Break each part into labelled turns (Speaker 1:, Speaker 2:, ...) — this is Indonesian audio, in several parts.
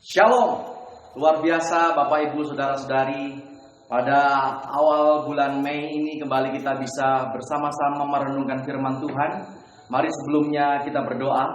Speaker 1: Shalom, luar biasa Bapak Ibu Saudara-saudari. Pada awal bulan Mei ini kembali kita bisa bersama-sama merenungkan firman Tuhan. Mari sebelumnya kita berdoa.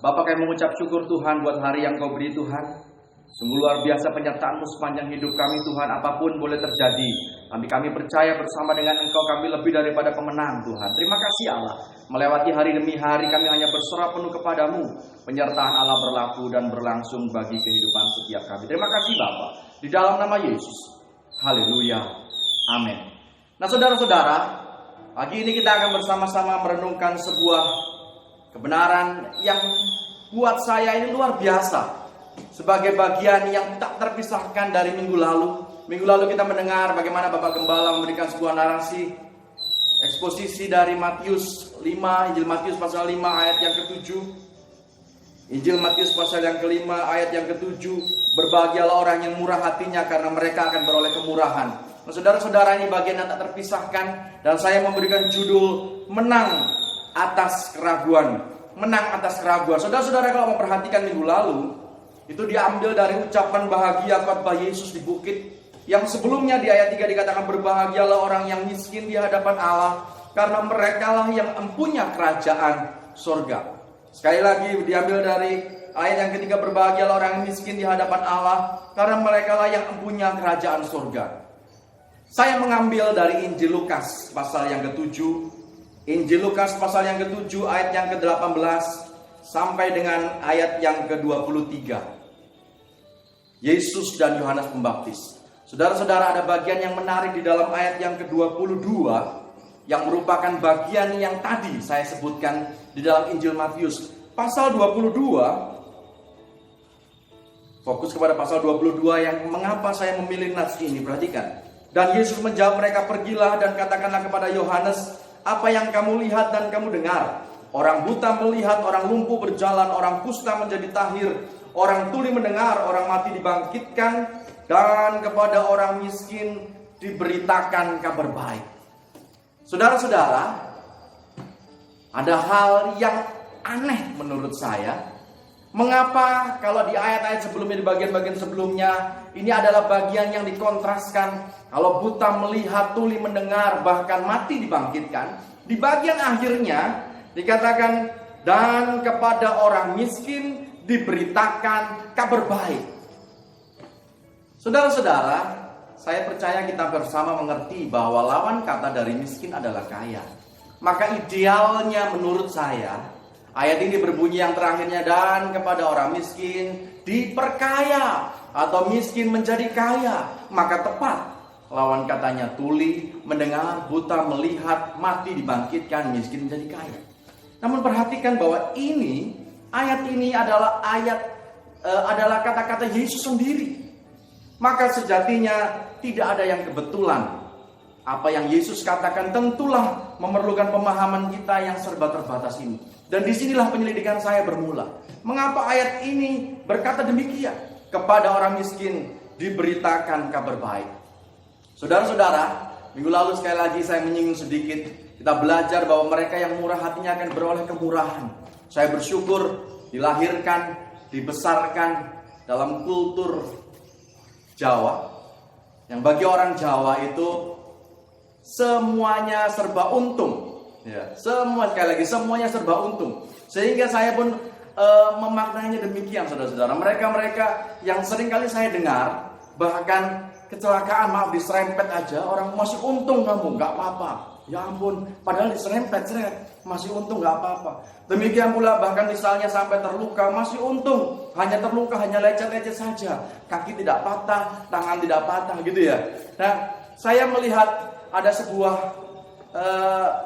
Speaker 1: Bapak, kami mengucap syukur Tuhan buat hari yang Kau beri Tuhan. Sungguh luar biasa penyertaan-Mu sepanjang hidup kami Tuhan. Apapun boleh terjadi, kami percaya bersama dengan Engkau kami lebih daripada pemenang Tuhan. Terima kasih Allah. Melewati hari demi hari kami hanya berserah penuh kepadamu. Penyertaan Allah berlaku dan berlangsung bagi kehidupan setiap kami. Terima kasih Bapa. Di dalam nama Yesus. Haleluya. Amin. Nah saudara-saudara, pagi ini kita akan bersama-sama merenungkan sebuah kebenaran yang buat saya ini luar biasa. Sebagai bagian yang tak terpisahkan dari minggu lalu. Minggu lalu kita mendengar bagaimana Bapak Gembala memberikan sebuah narasi eksposisi dari Matius 5, Injil Matius pasal 5 ayat yang ke-7. Injil Matius pasal yang ke-5 ayat yang ke-7. Berbahagialah orang yang murah hatinya karena mereka akan beroleh kemurahan. Nah, saudara-saudara, ini bagian yang tak terpisahkan. Dan saya memberikan judul Menang Atas Keraguan. Menang atas keraguan. Saudara-saudara, kalau memperhatikan minggu lalu, itu diambil dari ucapan bahagia khotbah Yesus di bukit. Yang sebelumnya di ayat 3 dikatakan berbahagialah orang yang miskin di hadapan Allah, karena merekalah yang empunya kerajaan surga. Sekali lagi diambil dari ayat yang ketiga, berbahagialah orang yang miskin di hadapan Allah, karena merekalah yang empunya kerajaan surga. Saya mengambil dari Injil Lukas pasal yang ke-7. Injil Lukas pasal yang ke-7 ayat yang ke-18 sampai dengan ayat yang ke-23. Yesus dan Yohanes Pembaptis. Saudara-saudara, ada bagian yang menarik di dalam ayat yang ke-22 yang merupakan bagian yang tadi saya sebutkan di dalam Injil Matius. Pasal 22, fokus kepada pasal 22 yang mengapa saya memilih nas ini, perhatikan. Dan Yesus menjawab mereka, pergilah dan katakanlah kepada Yohanes apa yang kamu lihat dan kamu dengar. Orang buta melihat, orang lumpuh berjalan, orang kusta menjadi tahir, orang tuli mendengar, orang mati dibangkitkan, dan kepada orang miskin diberitakan kabar baik. Saudara-saudara, ada hal yang aneh menurut saya. Mengapa kalau di ayat-ayat sebelumnya, di bagian-bagian sebelumnya, ini adalah bagian yang dikontraskan. Kalau buta melihat, tuli mendengar, bahkan mati dibangkitkan. Di bagian akhirnya dikatakan, dan kepada orang miskin diberitakan kabar baik. Saudara-saudara, saya percaya kita bersama mengerti bahwa lawan kata dari miskin adalah kaya. Maka idealnya menurut saya, ayat ini berbunyi yang terakhirnya, dan kepada orang miskin diperkaya, atau miskin menjadi kaya. Maka tepat lawan katanya, tuli mendengar, buta melihat, mati dibangkitkan, miskin menjadi kaya. Namun perhatikan bahwa ini, ayat ini adalah adalah kata-kata Yesus sendiri. Maka sejatinya tidak ada yang kebetulan. Apa yang Yesus katakan tentulah memerlukan pemahaman kita yang serba terbatas ini. Dan disinilah penyelidikan saya bermula. Mengapa ayat ini berkata demikian? Kepada orang miskin diberitakan kabar baik. Saudara-saudara, minggu lalu sekali lagi saya menyinggung sedikit. Kita belajar bahwa mereka yang murah hatinya akan beroleh kemurahan. Saya bersyukur dilahirkan, dibesarkan dalam kultur Jawa. Yang bagi orang Jawa itu semuanya serba untung. Ya, semuanya serba untung. Sehingga saya pun memaknainya demikian, saudara-saudara. Mereka yang sering kali saya dengar, bahkan kecelakaan, maaf, diserempet aja, orang masih untung kamu, gak apa-apa. Ya ampun, padahal diserempet, masih untung, gak apa-apa. Demikian pula bahkan misalnya sampai terluka, masih untung. Hanya terluka, hanya lecet-lecet saja. Kaki tidak patah, tangan tidak patah, gitu ya. Nah, saya melihat ada sebuah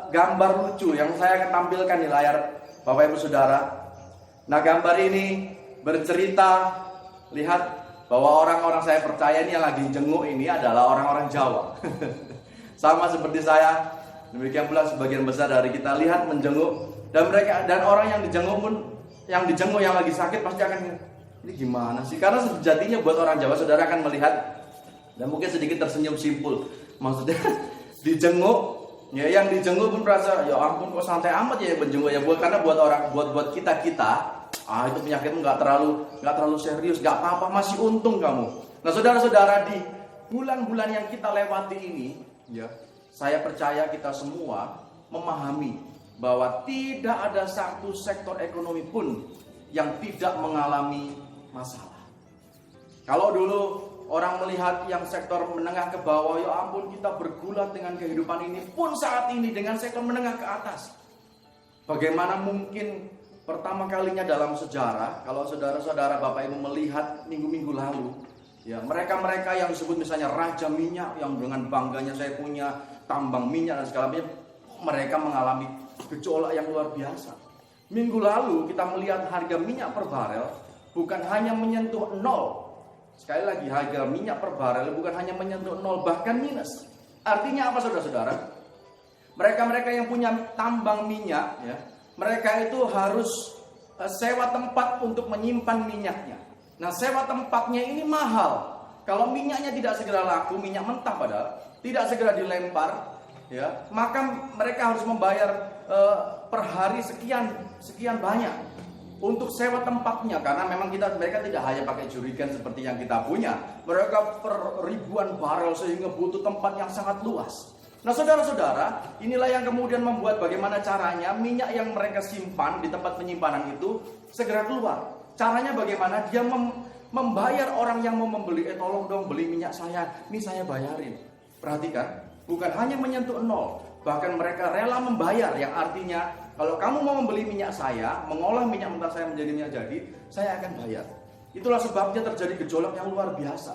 Speaker 1: gambar lucu yang saya akan tampilkan di layar Bapak Ibu Saudara. Nah, gambar ini bercerita, lihat bahwa orang-orang saya percaya ini yang lagi jenguk ini adalah orang-orang Jawa. Sama seperti saya, demikian pula sebagian besar dari kita lihat menjenguk, dan orang yang dijenguk pun, yang lagi sakit pasti akan, ini gimana sih? Karena sejatinya buat orang Jawa, saudara akan melihat dan mungkin sedikit tersenyum simpul. Maksudnya dijenguk, ya yang dijenguk pun merasa, ya ampun kok santai amat ya menjenguk ya. Karena buat kita Itu penyakitmu nggak terlalu serius, nggak apa-apa, masih untung kamu. Nah, saudara-saudara, di bulan-bulan yang kita lewati ini, ya, saya percaya kita semua memahami bahwa tidak ada satu sektor ekonomi pun yang tidak mengalami masalah. Kalau dulu orang melihat yang sektor menengah ke bawah, ya ampun kita bergulat dengan kehidupan ini, pun saat ini dengan sektor menengah ke atas. Bagaimana mungkin pertama kalinya dalam sejarah, kalau saudara-saudara Bapak Ibu melihat minggu-minggu lalu, ya mereka-mereka yang disebut misalnya raja minyak, yang dengan bangganya saya punya tambang minyak dan segala macam, mereka mengalami gejolak yang luar biasa. Minggu lalu kita melihat harga minyak per barel bukan hanya menyentuh nol. Sekali lagi, harga minyak per barel bukan hanya menyentuh nol, bahkan minus. Artinya apa saudara-saudara? Mereka-mereka yang punya tambang minyak, ya, mereka itu harus sewa tempat untuk menyimpan minyaknya. Nah, sewa tempatnya ini mahal. Kalau minyaknya tidak segera laku, minyak mentah padahal, tidak segera dilempar, ya, maka mereka harus membayar per hari sekian banyak untuk sewa tempatnya, karena memang mereka tidak hanya pakai jerigen seperti yang kita punya. Mereka per ribuan barel sehingga butuh tempat yang sangat luas. Nah, saudara-saudara, inilah yang kemudian membuat bagaimana caranya minyak yang mereka simpan di tempat penyimpanan itu segera keluar. Caranya bagaimana? Dia membayar orang yang mau membeli, tolong dong beli minyak saya, ini saya bayarin. Perhatikan, bukan hanya menyentuh nol, bahkan mereka rela membayar, yang artinya kalau kamu mau membeli minyak saya, mengolah minyak mentah saya menjadi minyak jadi, saya akan bayar. Itulah sebabnya terjadi gejolak yang luar biasa.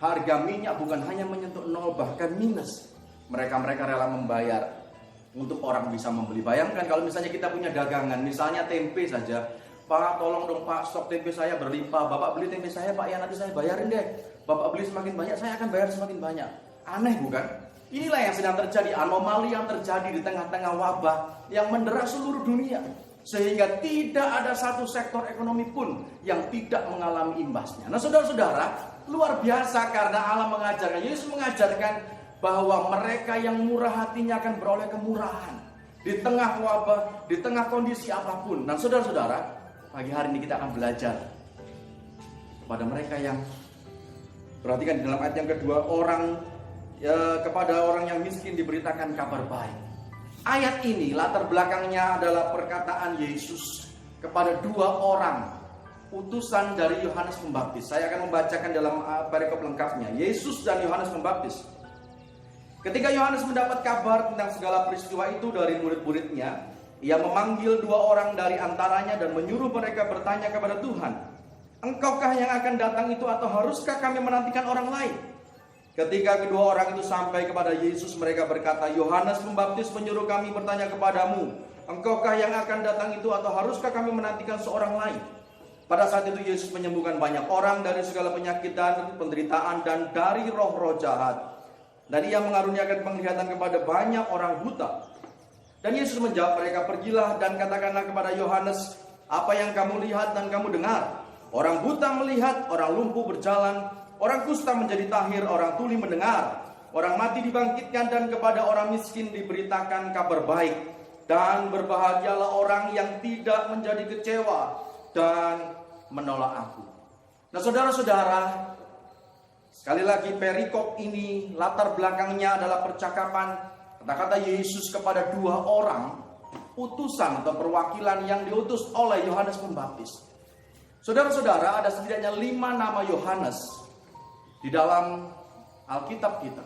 Speaker 1: Harga minyak bukan hanya menyentuh nol, bahkan minus. Mereka rela membayar untuk orang bisa membeli. Bayangkan kalau misalnya kita punya dagangan, misalnya tempe saja. Pak, tolong dong Pak, stok tempe saya berlimpah. Bapak beli tempe saya Pak, ya nanti saya bayarin deh. Bapak beli semakin banyak, saya akan bayar semakin banyak. Aneh bukan? Inilah yang sedang terjadi, anomali yang terjadi di tengah-tengah wabah yang mendera seluruh dunia. Sehingga tidak ada satu sektor ekonomi pun yang tidak mengalami imbasnya. Nah, saudara-saudara, luar biasa karena Allah mengajarkan, Yesus mengajarkan bahwa mereka yang murah hatinya akan beroleh kemurahan di tengah wabah, di tengah kondisi apapun. Nah, saudara-saudara, pagi hari ini kita akan belajar kepada mereka yang, perhatikan di dalam ayat yang kedua, kepada orang yang miskin diberitakan kabar baik. Ayat ini latar belakangnya adalah perkataan Yesus kepada dua orang utusan dari Yohanes Pembaptis. Saya akan membacakan dalam perikop lengkapnya. Yesus dan Yohanes Pembaptis. Ketika Yohanes mendapat kabar tentang segala peristiwa itu dari murid-muridnya, ia memanggil dua orang dari antaranya dan menyuruh mereka bertanya kepada Tuhan, "Engkaukah yang akan datang itu atau haruskah kami menantikan orang lain?" Ketika kedua orang itu sampai kepada Yesus, mereka berkata, "Yohanes Pembaptis menyuruh kami bertanya kepadamu, engkaukah yang akan datang itu atau haruskah kami menantikan seorang lain?" Pada saat itu Yesus menyembuhkan banyak orang dari segala penyakit dan penderitaan dan dari roh-roh jahat. Dan ia mengaruniakan penglihatan kepada banyak orang buta. Dan Yesus menjawab mereka, "Pergilah dan katakanlah kepada Yohanes apa yang kamu lihat dan kamu dengar. Orang buta melihat, orang lumpuh berjalan, orang kusta menjadi tahir, orang tuli mendengar, orang mati dibangkitkan, dan kepada orang miskin diberitakan kabar baik. Dan berbahagialah orang yang tidak menjadi kecewa dan menolak aku." Nah, saudara-saudara, sekali lagi perikop ini latar belakangnya adalah percakapan kata-kata Yesus kepada dua orang utusan atau perwakilan yang diutus oleh Yohanes Pembaptis. Saudara-saudara, ada setidaknya 5 nama Yohanes di dalam Alkitab kita.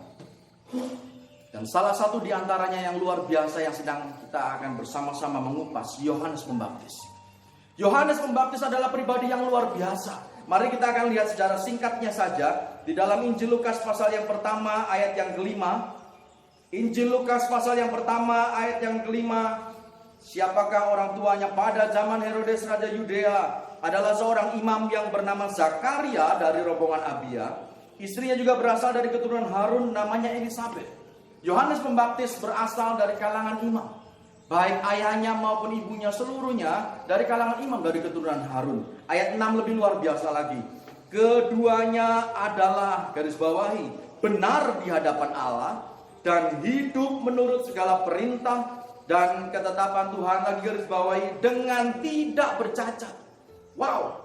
Speaker 1: Dan salah satu di antaranya yang luar biasa yang sedang kita akan bersama-sama mengupas, Yohanes Pembaptis. Yohanes Pembaptis adalah pribadi yang luar biasa. Mari kita akan lihat secara singkatnya saja di dalam Injil Lukas pasal yang pertama ayat yang kelima. Injil Lukas pasal yang pertama ayat yang kelima. Siapakah orang tuanya pada zaman Herodes Raja Yudea? Adalah seorang imam yang bernama Zakaria dari rombongan Abia. Istrinya juga berasal dari keturunan Harun, namanya Elisabet. Yohanes Pembaptis berasal dari kalangan imam. Baik ayahnya maupun ibunya seluruhnya dari kalangan imam dari keturunan Harun. Ayat 6 lebih luar biasa lagi. Keduanya adalah, garis bawahi, benar di hadapan Allah dan hidup menurut segala perintah dan ketetapan Tuhan, lagi garis bawahi, dengan tidak bercacat. Wow,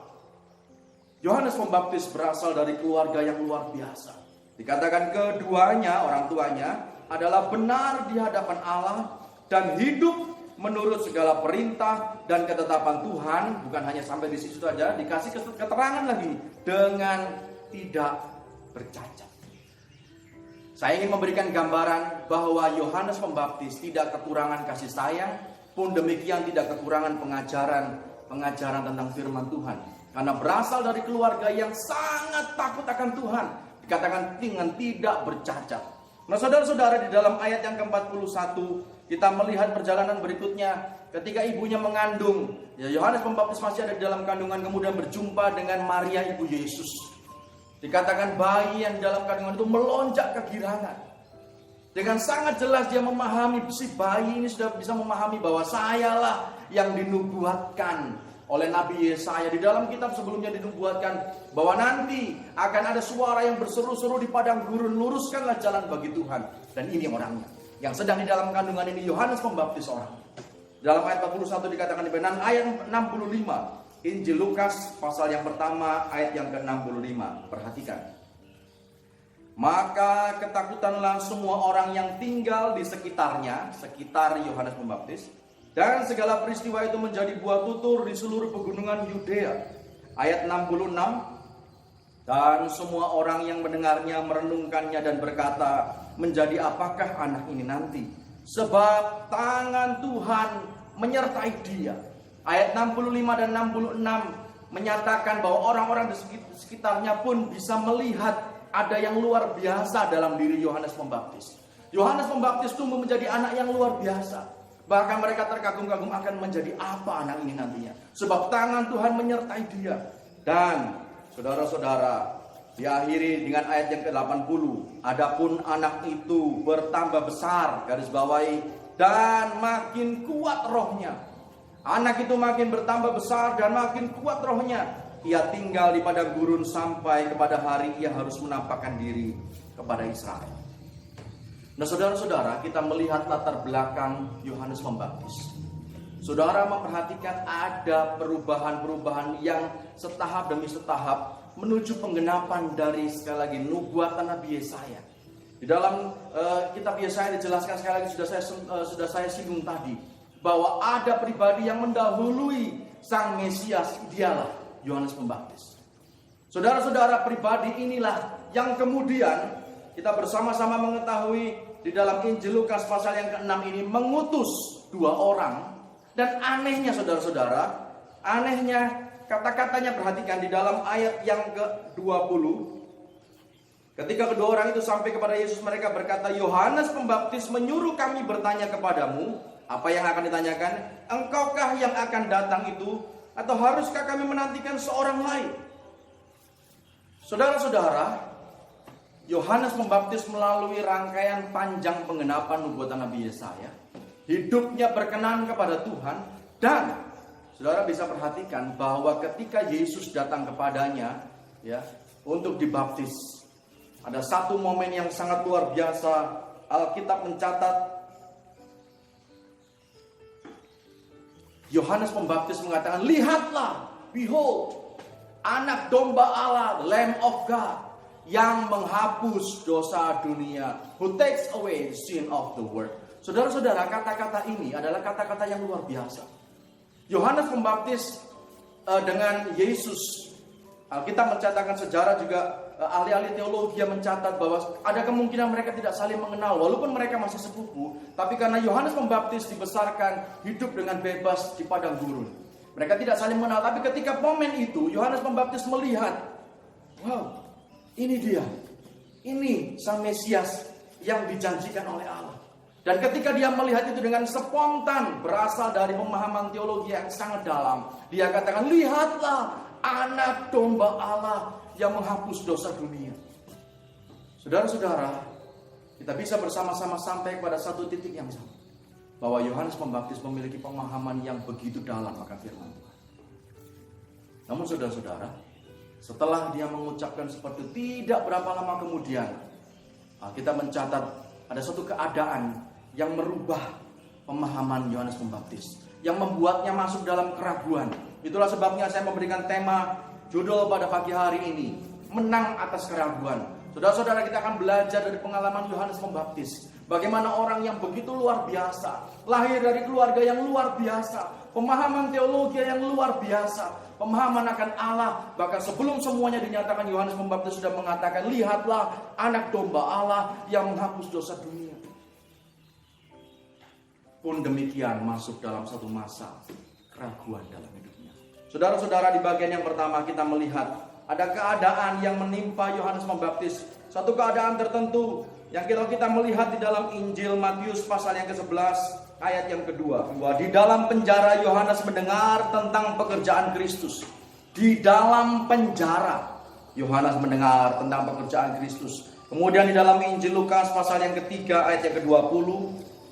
Speaker 1: Yohanes Pembaptis berasal dari keluarga yang luar biasa. Dikatakan keduanya, orang tuanya, adalah benar di hadapan Allah dan hidup menurut segala perintah dan ketetapan Tuhan. Bukan hanya sampai di situ saja, dikasih keterangan lagi, dengan tidak bercacat. Saya ingin memberikan gambaran bahwa Yohanes Pembaptis tidak kekurangan kasih sayang, pun demikian tidak kekurangan pengajaran tentang firman Tuhan. Karena berasal dari keluarga yang sangat takut akan Tuhan. Dikatakan dengan tidak bercacat. Nah saudara-saudara, di dalam ayat yang ke-41 kita melihat perjalanan berikutnya. Ketika ibunya mengandung, ya Yohanes Pembaptis masih ada di dalam kandungan, kemudian berjumpa dengan Maria ibu Yesus. Dikatakan bayi yang dalam kandungan itu melonjak kegirangan. Dengan sangat jelas dia memahami, si bayi ini sudah bisa memahami bahwa sayalah yang dinubuatkan oleh Nabi Yesaya. Di dalam kitab sebelumnya dinubuatkan bahwa nanti akan ada suara yang berseru-seru di padang gurun, luruskanlah jalan bagi Tuhan. Dan ini orangnya. Yang sedang di dalam kandungan ini Yohanes Pembaptis orang. Dalam ayat 41 dikatakan di benan ayat 65. Injil Lukas pasal yang pertama ayat yang ke-65. Perhatikan. Maka ketakutanlah semua orang yang tinggal di sekitarnya, sekitar Yohanes Pembaptis. Dan segala peristiwa itu menjadi buah tutur di seluruh pegunungan Yudea. Ayat 66. Dan semua orang yang mendengarnya merenungkannya dan berkata, menjadi apakah anak ini nanti? Sebab tangan Tuhan menyertai dia. Ayat 65 dan 66 menyatakan bahwa orang-orang di sekitarnya pun bisa melihat ada yang luar biasa dalam diri Yohanes Pembaptis. Yohanes Pembaptis tumbuh menjadi anak yang luar biasa. Bahkan mereka terkagum-kagum akan menjadi apa anak ini nantinya. Sebab tangan Tuhan menyertai dia. Dan saudara-saudara, diakhiri dengan ayat yang ke-80. Adapun anak itu bertambah besar, garis bawahi, dan makin kuat rohnya. Anak itu makin bertambah besar dan makin kuat rohnya. Ia tinggal di padang gurun sampai kepada hari ia harus menampakkan diri kepada Israel. Nah saudara-saudara, kita melihat latar belakang Yohanes Pembaptis. Saudara memperhatikan ada perubahan-perubahan yang setahap demi setahap menuju penggenapan dari sekali lagi nubuatan Nabi Yesaya. Di dalam kitab Yesaya dijelaskan sekali lagi sudah saya singgung tadi bahwa ada pribadi yang mendahului Sang Mesias, dialah Yohanes Pembaptis. Saudara-saudara, pribadi inilah yang kemudian kita bersama-sama mengetahui di dalam Injil Lukas pasal yang ke-6 ini mengutus 2 orang. Dan anehnya saudara-saudara, anehnya kata-katanya, perhatikan di dalam ayat yang ke-20. Ketika kedua orang itu sampai kepada Yesus, mereka berkata, Yohanes Pembaptis menyuruh kami bertanya kepadamu. Apa yang akan ditanyakan? Engkaukah yang akan datang itu? Atau haruskah kami menantikan seorang lain? Saudara-saudara, Yohanes Pembaptis melalui rangkaian panjang penggenapan nubuatan Nabi Yesaya. Hidupnya berkenan kepada Tuhan. Dan saudara bisa perhatikan bahwa ketika Yesus datang kepadanya, ya, untuk dibaptis, ada satu momen yang sangat luar biasa. Alkitab mencatat Yohanes Pembaptis mengatakan, lihatlah, behold, anak domba Allah, the Lamb of God, yang menghapus dosa dunia, who takes away the sin of the world. Saudara-saudara, kata-kata ini adalah kata-kata yang luar biasa. Yohanes Pembaptis dengan Yesus, Alkitab mencatatkan sejarah juga, ahli-ahli teologi yang mencatat bahwa ada kemungkinan mereka tidak saling mengenal walaupun mereka masih sepupu, tapi karena Yohanes Pembaptis dibesarkan hidup dengan bebas di padang gurun, mereka tidak saling mengenal. Tapi ketika momen itu Yohanes Pembaptis melihat, wow, ini dia, ini Sang Mesias yang dijanjikan oleh Allah. Dan ketika dia melihat itu dengan spontan, berasal dari pemahaman teologi yang sangat dalam, dia katakan, lihatlah anak domba Allah yang menghapus dosa dunia. Saudara-saudara, kita bisa bersama-sama sampai kepada satu titik yang sama, bahwa Yohanes Pembaptis memiliki pemahaman yang begitu dalam akan firman Tuhan. Namun saudara-saudara, setelah dia mengucapkan seperti itu, tidak berapa lama kemudian kita mencatat ada satu keadaan yang merubah pemahaman Yohanes Pembaptis. yang membuatnya masuk dalam keraguan. Itulah sebabnya saya memberikan tema judul pada pagi hari ini, menang atas keraguan. Saudara-saudara, kita akan belajar dari pengalaman Yohanes Pembaptis. Bagaimana orang yang begitu luar biasa, lahir dari keluarga yang luar biasa, pemahaman teologi yang luar biasa, pemahaman akan Allah. Bahkan sebelum semuanya dinyatakan, Yohanes Pembaptis sudah mengatakan, lihatlah anak domba Allah yang menghapus dosa dunia. Pun demikian masuk dalam satu masa keraguan dalam hidupnya. Saudara-saudara, di bagian yang pertama kita melihat ada keadaan yang menimpa Yohanes Pembaptis. Satu keadaan tertentu yang kita melihat di dalam Injil Matius pasal yang ke-11 ayat yang kedua. Bahwa di dalam penjara Yohanes mendengar tentang pekerjaan Kristus. Di dalam penjara Yohanes mendengar tentang pekerjaan Kristus. Kemudian di dalam Injil Lukas pasal yang ketiga ayat yang ke-20.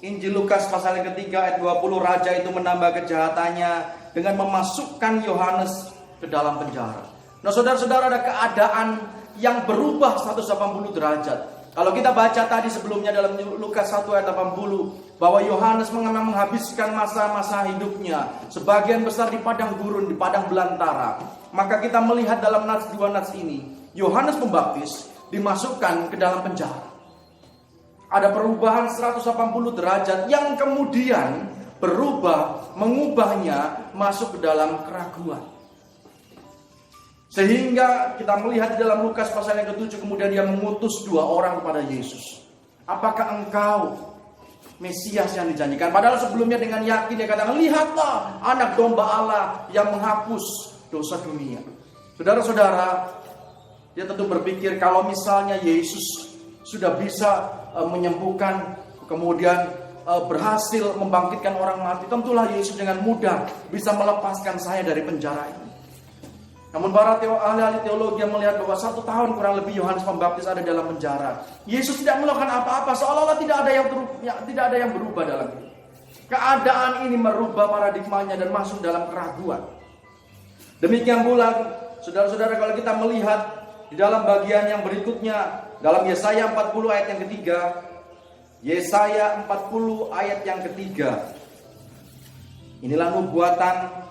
Speaker 1: Injil Lukas pasal yang ketiga ayat 20, raja itu menambah kejahatannya dengan memasukkan Yohanes ke dalam penjara. Nah, saudara-saudara, ada keadaan yang berubah 180 derajat. Kalau kita baca tadi sebelumnya dalam Lukas 1 ayat 80, bahwa Yohanes menghabiskan masa-masa hidupnya sebagian besar di padang gurun, di padang belantara. Maka kita melihat dalam dua nats ini, Yohanes Pembaptis dimasukkan ke dalam penjara. Ada perubahan 180 derajat yang kemudian berubah, mengubahnya masuk ke dalam keraguan. Sehingga kita melihat di dalam Lukas pasal yang ke-7, kemudian dia mengutus 2 orang kepada Yesus. Apakah engkau Mesias yang dijanjikan? Padahal sebelumnya dengan yakin dia katakan, lihatlah anak domba Allah yang menghapus dosa dunia. Saudara-saudara, dia tentu berpikir kalau misalnya Yesus sudah bisa menyembuhkan, kemudian berhasil membangkitkan orang mati, tentulah Yesus dengan mudah bisa melepaskan saya dari penjara ini. Namun para ahli teologi yang melihat bahwa 1 tahun kurang lebih Yohanes Pembaptis ada dalam penjara. Yesus tidak melakukan apa-apa, seolah-olah tidak ada yang berubah dalam hidup. Keadaan ini merubah paradigmanya dan masuk dalam keraguan. Demikian pula, saudara-saudara, kalau kita melihat di dalam bagian yang berikutnya, dalam Yesaya 40 ayat yang ketiga, Yesaya 40 ayat yang ketiga, inilah nubuatan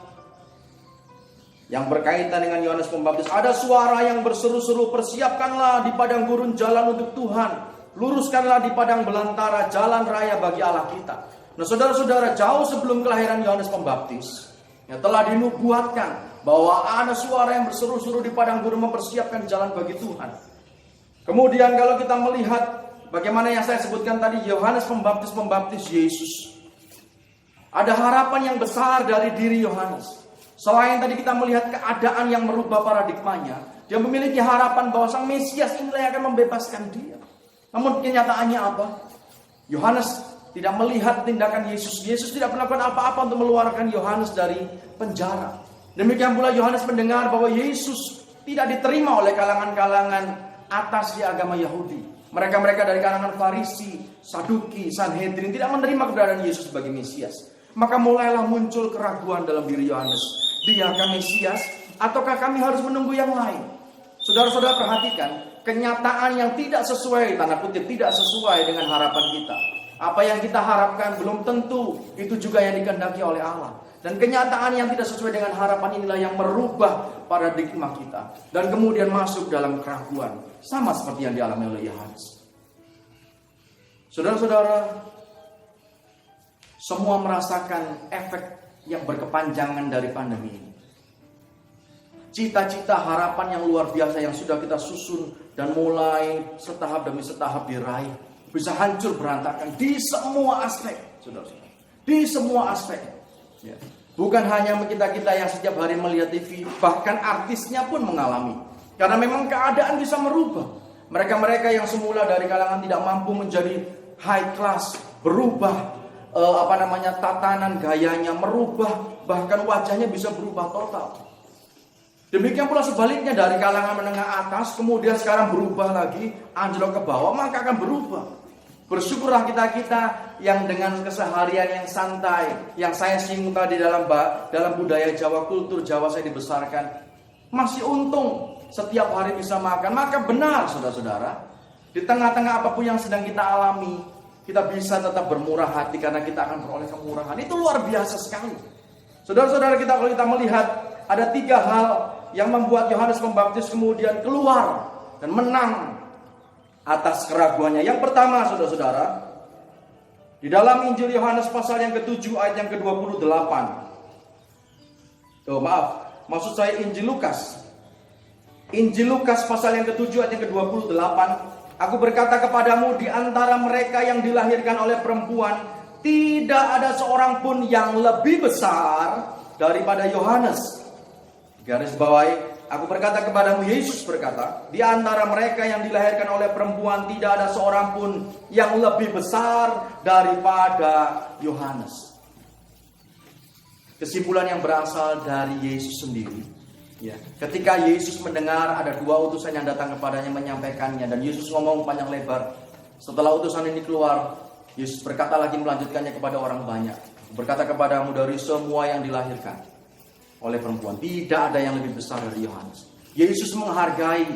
Speaker 1: yang berkaitan dengan Yohanes Pembaptis. Ada suara yang berseru-seru, persiapkanlah di padang gurun jalan untuk Tuhan, luruskanlah di padang belantara jalan raya bagi Allah kita. Nah, saudara-saudara, jauh sebelum kelahiran Yohanes Pembaptis, yang telah dinubuatkan bahwa ada suara yang berseru-seru di padang gurun mempersiapkan jalan bagi Tuhan. Kemudian kalau kita melihat bagaimana yang saya sebutkan tadi, Yohanes Pembaptis Yesus. Ada harapan yang besar dari diri Yohanes. Selain tadi kita melihat keadaan yang merubah paradigmanya, dia memiliki harapan bahwa Sang Mesias inilah yang akan membebaskan dia. Namun kenyataannya apa? Yohanes tidak melihat tindakan Yesus. Yesus tidak melakukan apa-apa untuk mengeluarkan Yohanes dari penjara. Demikian pula Yohanes mendengar bahwa Yesus tidak diterima oleh kalangan-kalangan atas di agama Yahudi. Mereka-mereka dari kalangan Farisi, Saduki, Sanhedrin tidak menerima keberadaan Yesus sebagai Mesias. Maka mulailah muncul keraguan dalam diri Yohanes. Diakah Mesias ataukah kami harus menunggu yang lain? Saudara-saudara, perhatikan kenyataan yang tidak sesuai, tanda kutip tidak sesuai dengan harapan kita. Apa yang kita harapkan belum tentu itu juga yang dikehendaki oleh Allah. Dan kenyataan yang tidak sesuai dengan harapan inilah yang merubah paradigma kita. Dan kemudian masuk dalam keraguan. Sama seperti yang dialami oleh Yohanes. Saudara-saudara, semua merasakan efek yang berkepanjangan dari pandemi ini. Cita-cita harapan yang luar biasa yang sudah kita susun dan mulai setahap demi setahap diraih, bisa hancur berantakan di semua aspek, saudara-saudara. Di semua aspek. Ya. Bukan hanya kita-kita yang setiap hari melihat TV, bahkan artisnya pun mengalami. Karena memang keadaan bisa merubah. Mereka-mereka yang semula dari kalangan tidak mampu menjadi high class, berubah tatanan gayanya, merubah, bahkan wajahnya bisa berubah total. Demikian pula sebaliknya, dari kalangan menengah atas kemudian sekarang berubah lagi, anjlok ke bawah, maka akan berubah. Bersyukurlah kita yang dengan keseharian yang santai, yang saya singgung tadi dalam budaya Jawa, kultur Jawa saya dibesarkan, masih untung setiap hari bisa makan. Maka benar saudara-saudara, di tengah-tengah apapun yang sedang kita alami, Kita bisa tetap bermurah hati karena kita akan beroleh kemurahan. Itu luar biasa sekali. Saudara-saudara kita, kalau kita melihat ada 3 hal yang membuat Yohanes Pembaptis kemudian keluar dan menang atas keraguannya. Yang pertama, saudara-saudara, di dalam Injil Yohanes pasal yang ke-7 ayat yang ke-28. Maksud saya Injil Lukas. Injil Lukas pasal yang ke-7 ayat yang ke-28. Aku berkata kepadamu, di antara mereka yang dilahirkan oleh perempuan, tidak ada seorang pun yang lebih besar daripada Yohanes. Garis bawahi, aku berkata kepadamu, Yesus berkata, di antara mereka yang dilahirkan oleh perempuan, tidak ada seorang pun yang lebih besar daripada Yohanes. Kesimpulan yang berasal dari Yesus sendiri. Ya, ketika Yesus mendengar ada 2 utusan yang datang kepadanya menyampaikannya, dan Yesus ngomong panjang lebar. Setelah utusan ini keluar, Yesus berkata lagi, melanjutkannya kepada orang banyak. Berkata kepadamu, dari semua yang dilahirkan oleh perempuan, tidak ada yang lebih besar dari Yohanes. Yesus menghargai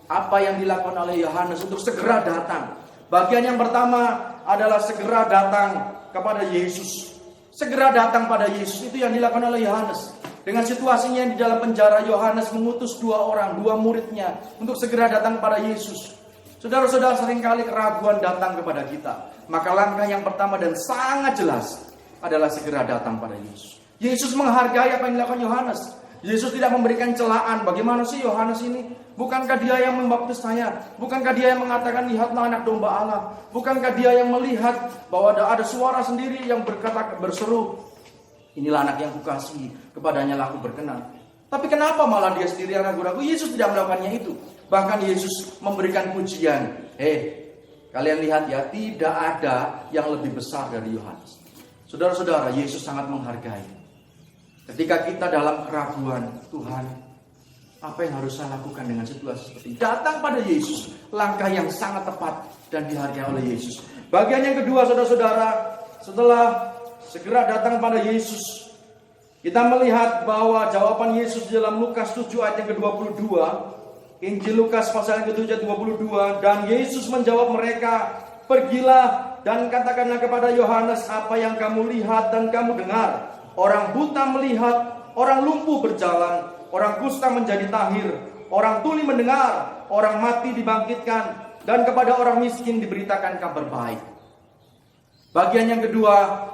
Speaker 1: apa yang dilakukan oleh Yohanes untuk segera datang. Bagian yang pertama adalah segera datang kepada Yesus. Segera datang pada Yesus, itu yang dilakukan oleh Yohanes. Dengan situasinya di dalam penjara, Yohanes mengutus 2 orang, 2 muridnya untuk segera datang kepada Yesus. Saudara-saudara, seringkali keraguan datang kepada kita. Maka langkah yang pertama dan sangat jelas adalah segera datang pada Yesus. Yesus menghargai apa yang dilakukan Yohanes. Yesus tidak memberikan celaan. Bagaimana sih Yohanes ini? Bukankah dia yang membaptis saya? Bukankah dia yang mengatakan, lihatlah anak domba Allah? Bukankah dia yang melihat bahwa ada suara sendiri yang berseru, inilah anak yang kukasihi, kepadanya lah aku berkenan. Tapi kenapa malah dia sendiri yang ragu-ragu? Yesus tidak melakukannya itu. Bahkan Yesus memberikan pujian. Kalian lihat ya, tidak ada yang lebih besar dari Yohanes. Saudara-saudara, Yesus sangat menghargai. Ketika kita dalam keraguan, Tuhan, apa yang harus saya lakukan dengan situasi seperti ini? Datang pada Yesus, langkah yang sangat tepat dan dihargai oleh Yesus. Bagian yang kedua, saudara-saudara, setelah segera datang pada Yesus, kita melihat bahwa jawaban Yesus dalam Lukas 7 ayat yang ke-22. Injil Lukas pasal yang ke-7 ayat 22. Dan Yesus menjawab mereka, pergilah dan katakanlah kepada Yohanes apa yang kamu lihat dan kamu dengar. Orang buta melihat, orang lumpuh berjalan, orang kusta menjadi tahir, orang tuli mendengar, orang mati dibangkitkan, dan kepada orang miskin diberitakan kabar baik. Bagian yang kedua,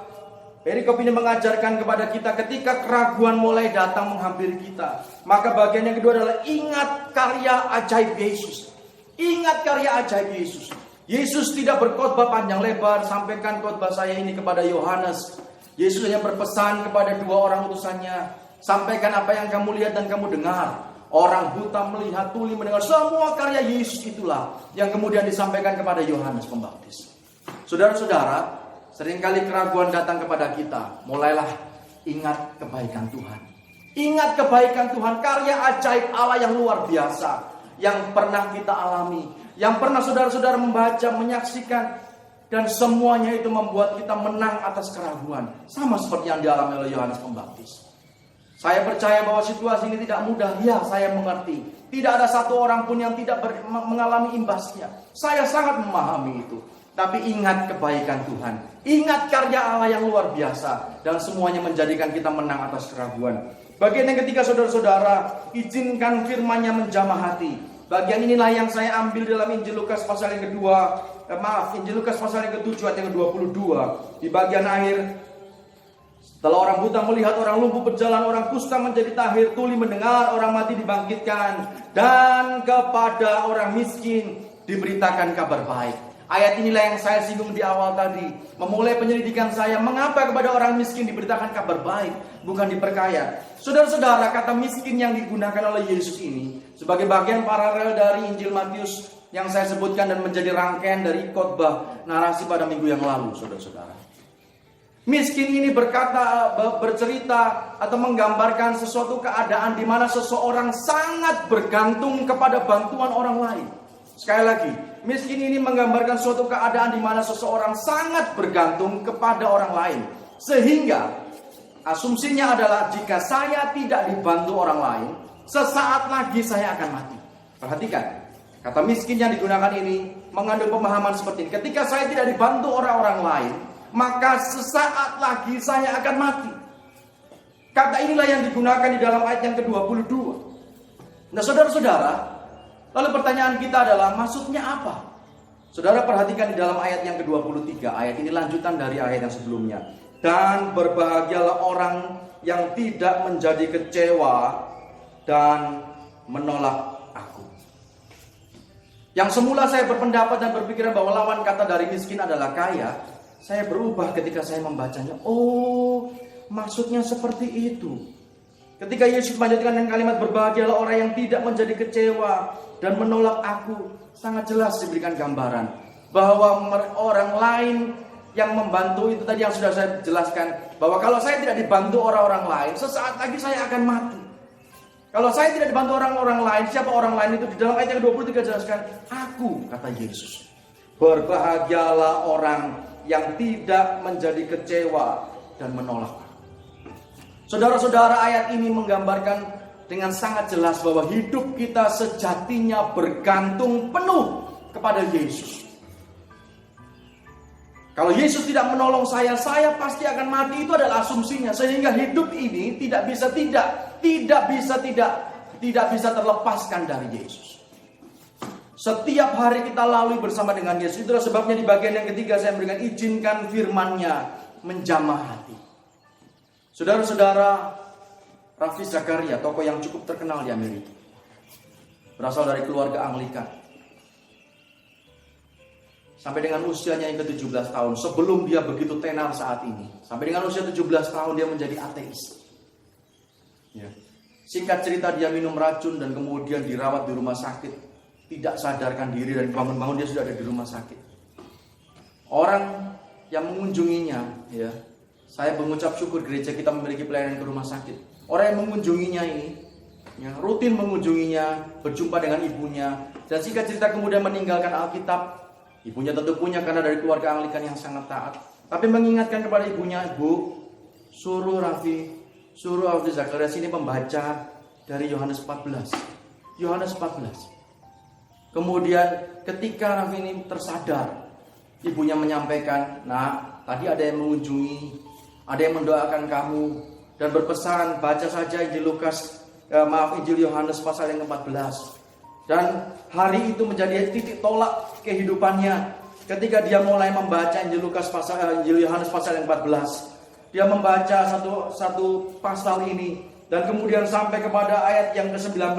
Speaker 1: perikop ini mengajarkan kepada kita ketika keraguan mulai datang menghampiri kita. Maka bagian yang kedua adalah ingat karya ajaib Yesus. Ingat karya ajaib Yesus. Yesus tidak berkhotbah panjang lebar, sampaikan khotbah saya ini kepada Yohanes. Yesus hanya berpesan kepada 2 orang utusannya, sampaikan apa yang kamu lihat dan kamu dengar. Orang buta melihat, tuli mendengar. Semua karya Yesus itulah yang kemudian disampaikan kepada Yohanes Pembaptis. Saudara-saudara, seringkali keraguan datang kepada kita. Mulailah ingat kebaikan Tuhan. Ingat kebaikan Tuhan, karya ajaib Allah yang luar biasa, yang pernah kita alami, yang pernah saudara-saudara membaca, menyaksikan. Dan semuanya itu membuat kita menang atas keraguan. Sama seperti yang dialami oleh Yohanes Pembaptis. Saya percaya bahwa situasi ini tidak mudah. Ya, saya mengerti. Tidak ada satu orang pun yang tidak mengalami imbasnya. Saya sangat memahami itu. Tapi ingat kebaikan Tuhan. Ingat karya Allah yang luar biasa. Dan semuanya menjadikan kita menang atas keraguan. Bagian yang ketiga, saudara-saudara, izinkan firman-Nya menjamah hati. Bagian inilah yang saya ambil dalam Injil Lukas pasal yang kedua. Injil Lukas pasal yang ke-7 ayat yang ke-22. Di bagian akhir, setelah orang buta melihat, orang lumpuh berjalan, orang kusta menjadi tahir, tuli mendengar, orang mati dibangkitkan, dan kepada orang miskin diberitakan kabar baik. Ayat inilah yang saya singgung di awal tadi. Memulai penyelidikan saya, mengapa kepada orang miskin diberitakan kabar baik, bukan diperkaya. Saudara-saudara, kata miskin yang digunakan oleh Yesus ini sebagai bagian paralel dari Injil Matius yang saya sebutkan dan menjadi rangkaian dari khotbah narasi pada minggu yang lalu, saudara-saudara. Miskin ini bercerita atau menggambarkan sesuatu keadaan di mana seseorang sangat bergantung kepada bantuan orang lain. Sekali lagi, miskin ini menggambarkan suatu keadaan di mana seseorang sangat bergantung kepada orang lain. Sehingga asumsinya adalah jika saya tidak dibantu orang lain, sesaat lagi saya akan mati. Perhatikan. Kata miskin yang digunakan ini mengandung pemahaman seperti ini. Ketika saya tidak dibantu orang-orang lain, maka sesaat lagi saya akan mati. Kata inilah yang digunakan di dalam ayat yang ke-22. Nah, saudara-saudara, lalu pertanyaan kita adalah maksudnya apa? Saudara perhatikan di dalam ayat yang ke-23. Ayat ini lanjutan dari ayat yang sebelumnya. Dan berbahagialah orang yang tidak menjadi kecewa dan menolak aku. Yang semula saya berpendapat dan berpikiran bahwa lawan kata dari miskin adalah kaya, saya berubah ketika saya membacanya. Oh, maksudnya seperti itu. Ketika Yesus melanjutkan dengan kalimat berbahagialah orang yang tidak menjadi kecewa dan menolak aku, sangat jelas diberikan gambaran bahwa orang lain yang membantu itu tadi yang sudah saya jelaskan, bahwa kalau saya tidak dibantu orang-orang lain, sesaat lagi saya akan mati. Kalau saya tidak dibantu orang-orang lain, siapa orang lain itu? Di dalam ayat yang 23 jelaskan, aku, kata Yesus. Berbahagialah orang yang tidak menjadi kecewa dan menolak aku. Saudara-saudara, ayat ini menggambarkan dengan sangat jelas bahwa hidup kita sejatinya bergantung penuh kepada Yesus. Kalau Yesus tidak menolong saya pasti akan mati. Itu adalah asumsinya. Sehingga hidup ini tidak bisa terlepaskan dari Yesus. Setiap hari kita lalui bersama dengan Yesus. Itulah sebabnya di bagian yang ketiga saya memberikan izinkan firman-Nya menjamah hati. Saudara-saudara, Ravi Zakaria, tokoh yang cukup terkenal di Amerika, berasal dari keluarga Anglikan. Sampai dengan usianya yang ke-17 tahun, sebelum dia begitu tenar saat ini, sampai dengan usia 17 tahun dia menjadi ateis. Ya. Singkat cerita, dia minum racun dan kemudian dirawat di rumah sakit, tidak sadarkan diri, dan bangun-bangun dia sudah ada di rumah sakit. Orang yang mengunjunginya, ya, saya mengucap syukur gereja kita memiliki pelayanan ke rumah sakit. Orang yang mengunjunginya ini, ya, rutin mengunjunginya, berjumpa dengan ibunya, dan singkat cerita kemudian meninggalkan Alkitab. Ibunya tentu punya karena dari keluarga Anglikan yang sangat taat. Tapi mengingatkan kepada ibunya, Bu, suruh Ravi Zakaria sini membaca dari Yohanes 14. Yohanes 14. Kemudian ketika Ravi ini tersadar, ibunya menyampaikan, "Nak, tadi ada yang mengunjungi, ada yang mendoakan kamu dan berpesan baca saja Injil Yohanes pasal yang ke-14." Dan hari itu menjadi titik tolak kehidupannya. Ketika dia mulai membaca Injil Yohanes pasal yang 14, dia membaca satu pasal ini, dan kemudian sampai kepada ayat yang ke-19,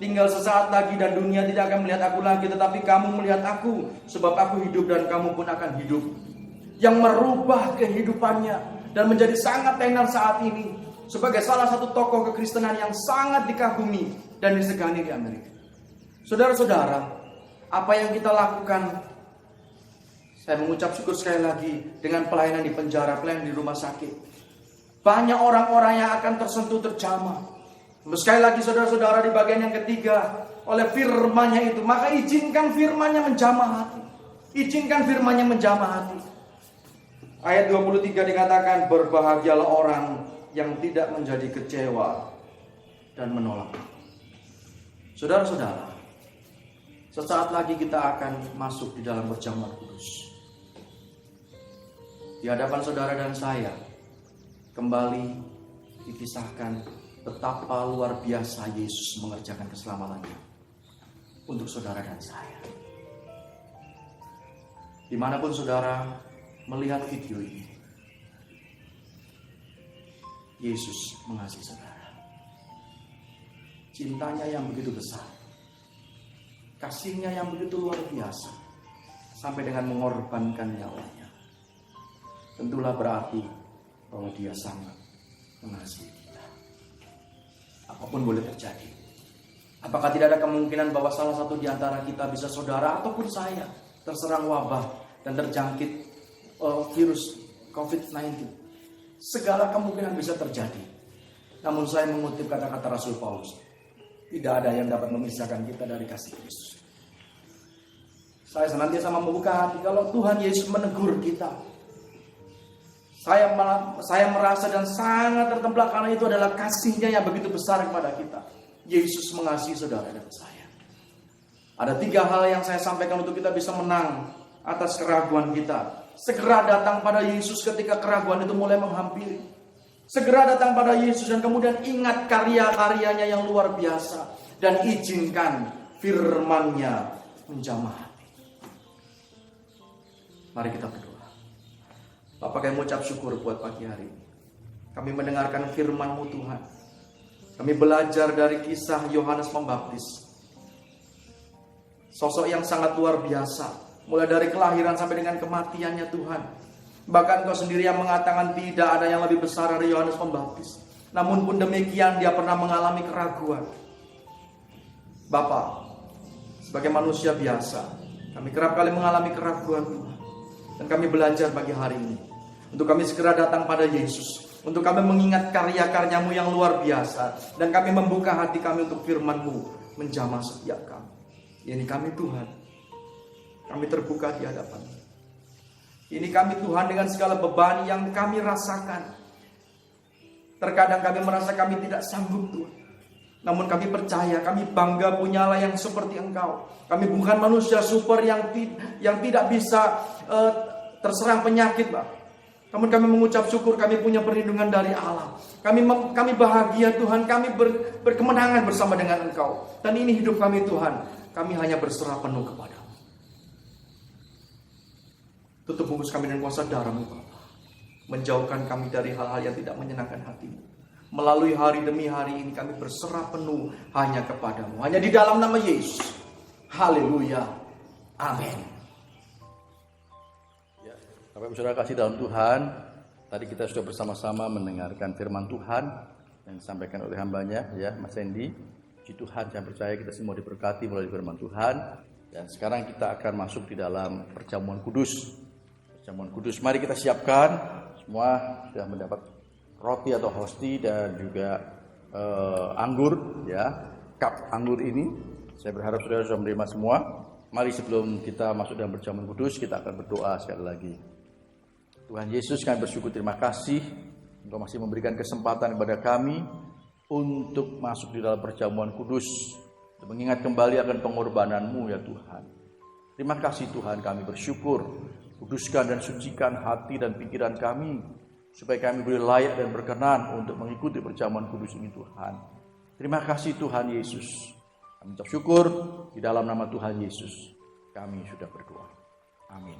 Speaker 1: tinggal sesaat lagi dan dunia tidak akan melihat aku lagi, tetapi kamu melihat aku, sebab aku hidup dan kamu pun akan hidup. Yang merubah kehidupannya dan menjadi sangat tenar saat ini sebagai salah satu tokoh kekristenan yang sangat dikagumi dan disegani di Amerika. Saudara-saudara, apa yang kita lakukan? Saya mengucap syukur sekali lagi dengan pelayanan di penjara, pelayanan di rumah sakit. Banyak orang-orang yang akan tersentuh, terjamah. Sekali lagi saudara-saudara, di bagian yang ketiga, oleh firman-Nya itu, maka izinkan firman-Nya menjamah hati. Izinkan firman-Nya menjamah hati. Ayat 23 dikatakan, berbahagialah orang yang tidak menjadi kecewa dan menolak. Saudara-saudara, sesaat lagi kita akan masuk di dalam perjamuan kudus. Di hadapan saudara dan saya, kembali dikisahkan betapa luar biasa Yesus mengerjakan keselamatannya untuk saudara dan saya. Dimanapun saudara melihat video ini, Yesus mengasihi saudara. Cintanya yang begitu besar, kasihnya yang begitu luar biasa, sampai dengan mengorbankan nyawanya. Tentulah berarti bahwa Dia sangat mengasihi kita. Apapun boleh terjadi. Apakah tidak ada kemungkinan bahwa salah satu di antara kita, bisa saudara ataupun saya, terserang wabah dan terjangkit virus COVID-19? Segala kemungkinan bisa terjadi. Namun saya mengutip kata-kata Rasul Paulus, tidak ada yang dapat memisahkan kita dari kasih Yesus. Saya senantiasa membuka hati kalau Tuhan Yesus menegur kita. Saya merasa dan sangat tertemplak karena itu adalah kasih-Nya yang begitu besar kepada kita. Yesus mengasihi saudara dan saya. Ada 3 hal yang saya sampaikan untuk kita bisa menang atas keraguan kita. Segera datang pada Yesus ketika keraguan itu mulai menghampiri. Segera datang pada Yesus dan kemudian ingat karya-karyanya yang luar biasa. Dan izinkan firman-Nya menjamah hati. Mari kita berdoa. Bapa, kami mengucap syukur buat pagi hari ini. Kami mendengarkan firman-Mu Tuhan. Kami belajar dari kisah Yohanes Pembaptis. Sosok yang sangat luar biasa. Mulai dari kelahiran sampai dengan kematiannya Tuhan. Bahkan Engkau sendiri yang mengatakan tidak ada yang lebih besar dari Yohanes Pembaptis. Namun pun demikian dia pernah mengalami keraguan. Bapa, sebagai manusia biasa, kami kerap kali mengalami keraguan Tuhan. Dan kami belajar bagi hari ini. Untuk kami segera datang pada Yesus. Untuk kami mengingat karya-karya-Mu yang luar biasa. Dan kami membuka hati kami untuk firman-Mu menjamah setiap kami. Ini kami Tuhan. Kami terbuka di hadapan. Ini kami Tuhan dengan segala beban yang kami rasakan. Terkadang kami merasa kami tidak sanggup Tuhan. Namun kami percaya, kami bangga punya Allah yang seperti Engkau. Kami bukan manusia super yang tidak bisa terserang penyakit, Pak. Namun kami mengucap syukur kami punya perlindungan dari Allah. Kami bahagia Tuhan, kami berkemenangan bersama dengan Engkau. Dan ini hidup kami Tuhan. Kami hanya berserah penuh kepada-Mu. Tutup bungkus kami dengan kuasa darah-Mu, Bapa. Menjauhkan kami dari hal-hal yang tidak menyenangkan hati-Mu. Melalui hari demi hari ini kami berserah penuh hanya kepada-Mu. Hanya di dalam nama Yesus. Haleluya. Amin.
Speaker 2: Ya, Bapak Ibu Saudara kasih dalam Tuhan. Tadi kita sudah bersama-sama mendengarkan firman Tuhan yang disampaikan oleh hambanya, ya, Mas Hendy. Puji Tuhan, saya percaya kita semua diberkati melalui firman Tuhan. Dan sekarang kita akan masuk di dalam perjamuan kudus. Perjamuan kudus, mari kita siapkan. Semua sudah mendapat roti atau hosti dan juga anggur, ya, cup anggur ini. Saya berharap saudara sudah menerima semua. Mari sebelum kita masuk dalam perjamuan kudus, kita akan berdoa sekali lagi. Tuhan Yesus, kami bersyukur, terima kasih Engkau masih memberikan kesempatan kepada kami untuk masuk di dalam perjamuan kudus, untuk mengingat kembali akan pengorbanan-Mu ya Tuhan. Terima kasih Tuhan, kami bersyukur. Kuduskan dan sucikan hati dan pikiran kami, supaya kami boleh layak dan berkenan untuk mengikuti perjamuan kudus ini Tuhan. Terima kasih Tuhan Yesus. Kami ucap syukur di dalam nama Tuhan Yesus. Kami sudah berdoa. Amin.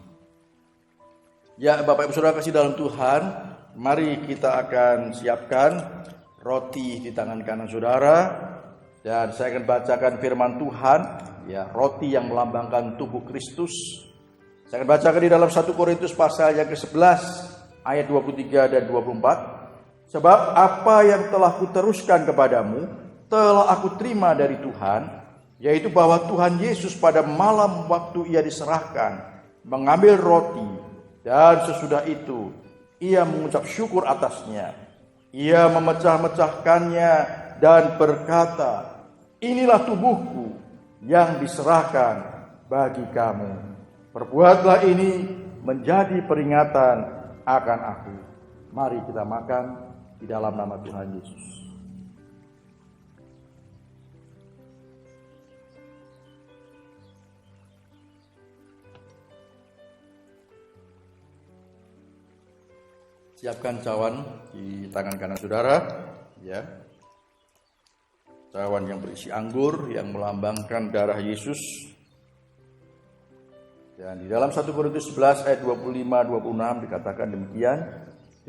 Speaker 2: Ya Bapak Ibu Saudara kasih dalam Tuhan, mari kita akan siapkan roti di tangan kanan saudara. Dan saya akan bacakan firman Tuhan, ya, roti yang melambangkan tubuh Kristus. Saya akan bacakan di dalam 1 Korintus pasal yang ke-11 ayat 23 dan 24. Sebab apa yang telah kuteruskan kepadamu telah aku terima dari Tuhan, yaitu bahwa Tuhan Yesus pada malam waktu ia diserahkan mengambil roti, dan sesudah itu ia mengucap syukur atasnya. Ia memecah-mecahkannya dan berkata, inilah tubuhku yang diserahkan bagi kamu. Perbuatlah ini menjadi peringatan akan aku. Mari kita makan di dalam nama Tuhan Yesus. Siapkan cawan di tangan kanan saudara, ya. Cawan yang berisi anggur yang melambangkan darah Yesus. Dan di dalam 1 Korintus 11 ayat 25-26 dikatakan demikian.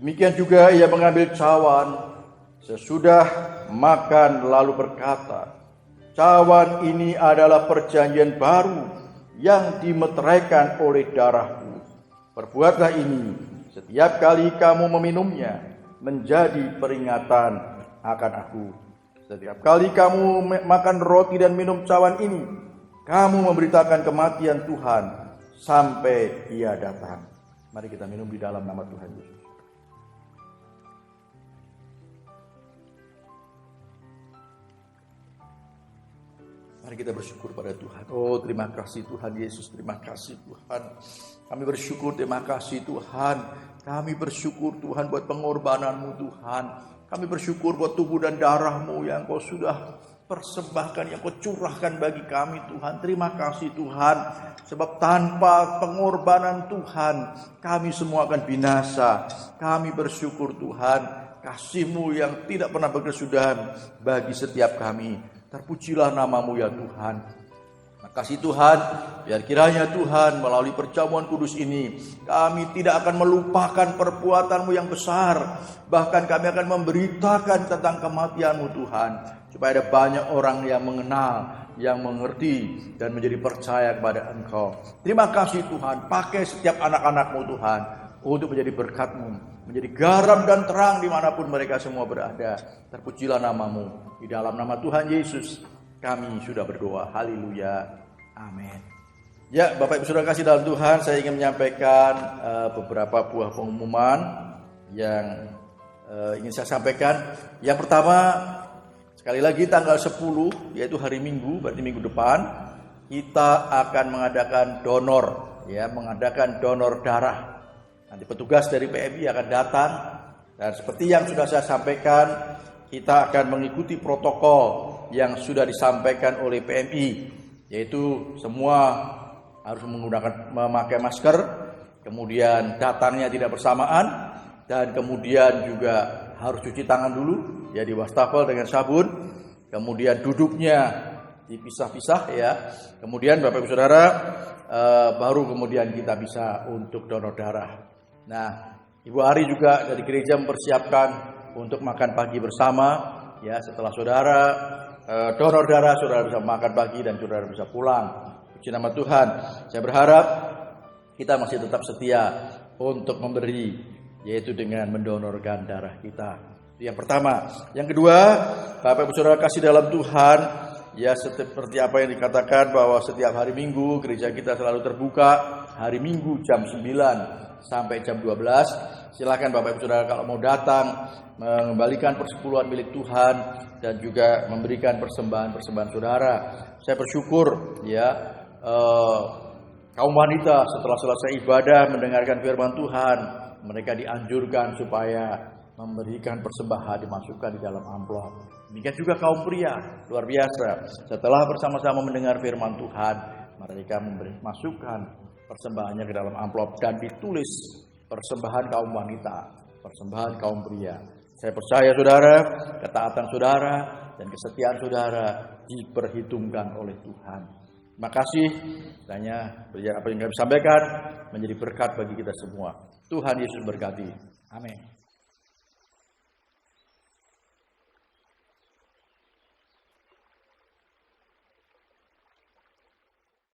Speaker 2: Demikian juga ia mengambil cawan sesudah makan lalu berkata, cawan ini adalah perjanjian baru yang dimeteraikan oleh darahku. Perbuatlah ini setiap kali kamu meminumnya menjadi peringatan akan aku. Setiap kali kamu makan roti dan minum cawan ini, kamu memberitakan kematian Tuhan sampai ia datang. Mari kita minum di dalam nama Tuhan Yesus. Mari kita bersyukur pada Tuhan. Oh, terima kasih Tuhan Yesus, terima kasih Tuhan. Kami bersyukur, terima kasih Tuhan. Kami bersyukur Tuhan buat pengorbanan-Mu Tuhan. Kami bersyukur buat tubuh dan darah-Mu yang Kau sudah persembahkan yang Kau curahkan bagi kami Tuhan. Terima kasih Tuhan, sebab tanpa pengorbanan Tuhan kami semua akan binasa. Kami bersyukur Tuhan, kasih-Mu yang tidak pernah berkesudahan bagi setiap kami. Terpujilah nama-Mu ya Tuhan. Makasih Tuhan, biar kiranya Tuhan melalui perjamuan kudus ini kami tidak akan melupakan perbuatan-Mu yang besar. Bahkan kami akan memberitakan tentang kematian-Mu Tuhan, supaya ada banyak orang yang mengenal, yang mengerti dan menjadi percaya kepada Engkau. Terima kasih Tuhan, pakai setiap anak-anak-Mu Tuhan untuk menjadi berkat-Mu, menjadi garam dan terang dimanapun mereka semua berada. Terpujilah nama-Mu. Di dalam nama Tuhan Yesus kami sudah berdoa. Haleluya. Amin. Ya, Bapak Ibu Saudara kasih dalam Tuhan, saya ingin menyampaikan beberapa buah pengumuman yang ingin saya sampaikan. Yang pertama, sekali lagi tanggal 10, yaitu hari Minggu, berarti minggu depan, kita akan mengadakan mengadakan donor darah. Nanti petugas dari PMI akan datang, dan seperti yang sudah saya sampaikan, kita akan mengikuti protokol yang sudah disampaikan oleh PMI, yaitu semua harus memakai masker, kemudian datangnya tidak bersamaan, dan kemudian juga harus cuci tangan dulu, ya di wastafel dengan sabun, kemudian duduknya dipisah-pisah ya. Kemudian Bapak Ibu Saudara, baru kemudian kita bisa untuk donor darah. Nah, Ibu Ari juga dari gereja mempersiapkan untuk makan pagi bersama, ya setelah saudara donor darah, saudara bisa makan pagi dan saudara bisa pulang. Puji nama Tuhan. Saya berharap kita masih tetap setia untuk memberi, yaitu dengan mendonorkan darah kita. Itu yang pertama. Yang kedua, Bapak Ibu Saudara kasih dalam Tuhan, ya seperti apa yang dikatakan bahwa setiap hari Minggu gereja kita selalu terbuka hari Minggu jam 9 sampai jam 12. Silakan Bapak Ibu Saudara kalau mau datang mengembalikan persepuluhan milik Tuhan dan juga memberikan persembahan saudara. Saya bersyukur ya kaum wanita setelah selesai ibadah mendengarkan firman Tuhan, mereka dianjurkan supaya memberikan persembahan dimasukkan di dalam amplop. Demikian juga kaum pria, luar biasa. Setelah bersama-sama mendengar firman Tuhan, mereka masukkan persembahannya ke dalam amplop dan ditulis persembahan kaum wanita, persembahan kaum pria. Saya percaya saudara, ketaatan saudara dan kesetiaan saudara diperhitungkan oleh Tuhan. Terima kasih. Tanya apa yang kami sampaikan menjadi berkat bagi kita semua. Tuhan Yesus berkati. Amin.